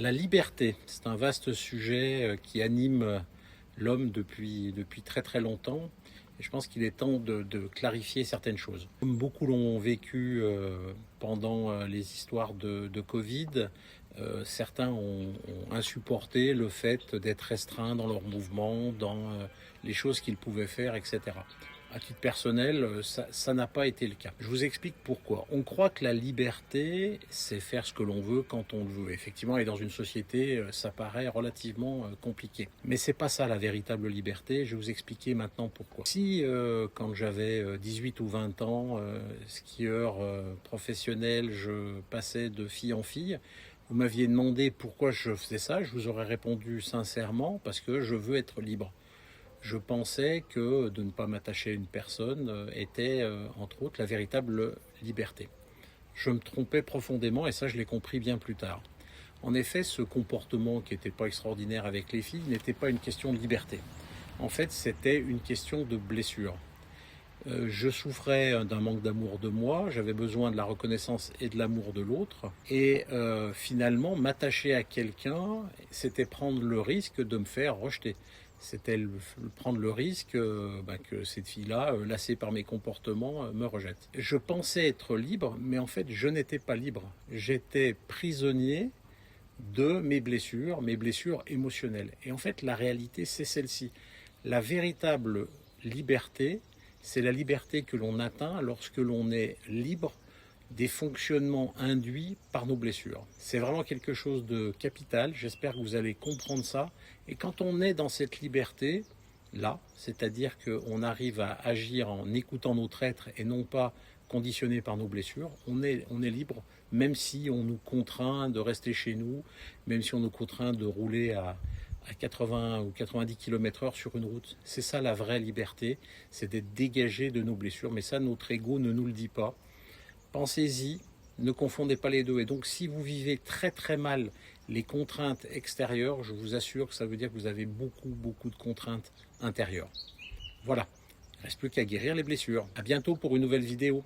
La liberté, c'est un vaste sujet qui anime l'homme depuis très très longtemps. Et je pense qu'il est temps de clarifier certaines choses. Comme beaucoup l'ont vécu pendant les histoires de Covid, certains ont insupporté le fait d'être restreints dans leurs mouvements, dans les choses qu'ils pouvaient faire, etc. À titre personnel, ça n'a pas été le cas. Je vous explique pourquoi. On croit que la liberté, c'est faire ce que l'on veut quand on le veut. Effectivement, et dans une société, ça paraît relativement compliqué. Mais c'est pas ça la véritable liberté. Je vais vous expliquer maintenant pourquoi. Si, quand j'avais 18 ou 20 ans, skieur professionnel, je passais de fille en fille, vous m'aviez demandé pourquoi je faisais ça, je vous aurais répondu sincèrement parce que je veux être libre. Je pensais que de ne pas m'attacher à une personne était, entre autres, la véritable liberté. Je me trompais profondément et ça, je l'ai compris bien plus tard. En effet, ce comportement qui n'était pas extraordinaire avec les filles n'était pas une question de liberté. En fait, c'était une question de blessure. Je souffrais d'un manque d'amour de moi, j'avais besoin de la reconnaissance et de l'amour de l'autre. Et finalement, m'attacher à quelqu'un, c'était prendre le risque de me faire rejeter. C'était prendre le risque que cette fille-là, lassée par mes comportements, me rejette. Je pensais être libre, mais en fait, je n'étais pas libre. J'étais prisonnier de mes blessures émotionnelles. Et en fait, la réalité, c'est celle-ci. La véritable liberté, c'est la liberté que l'on atteint lorsque l'on est libre des fonctionnements induits par nos blessures. C'est vraiment quelque chose de capital, j'espère que vous allez comprendre ça. Et quand on est dans cette liberté, là, c'est-à-dire qu'on arrive à agir en écoutant notre être et non pas conditionné par nos blessures, on est libre, même si on nous contraint de rester chez nous, même si on nous contraint de rouler à 80 ou 90 km/h sur une route. C'est ça la vraie liberté, c'est d'être dégagé de nos blessures. Mais ça, notre ego ne nous le dit pas. Pensez-y, ne confondez pas les deux. Et donc, si vous vivez très très mal les contraintes extérieures, je vous assure que ça veut dire que vous avez beaucoup de contraintes intérieures. Voilà, il ne reste plus qu'à guérir les blessures. À bientôt pour une nouvelle vidéo.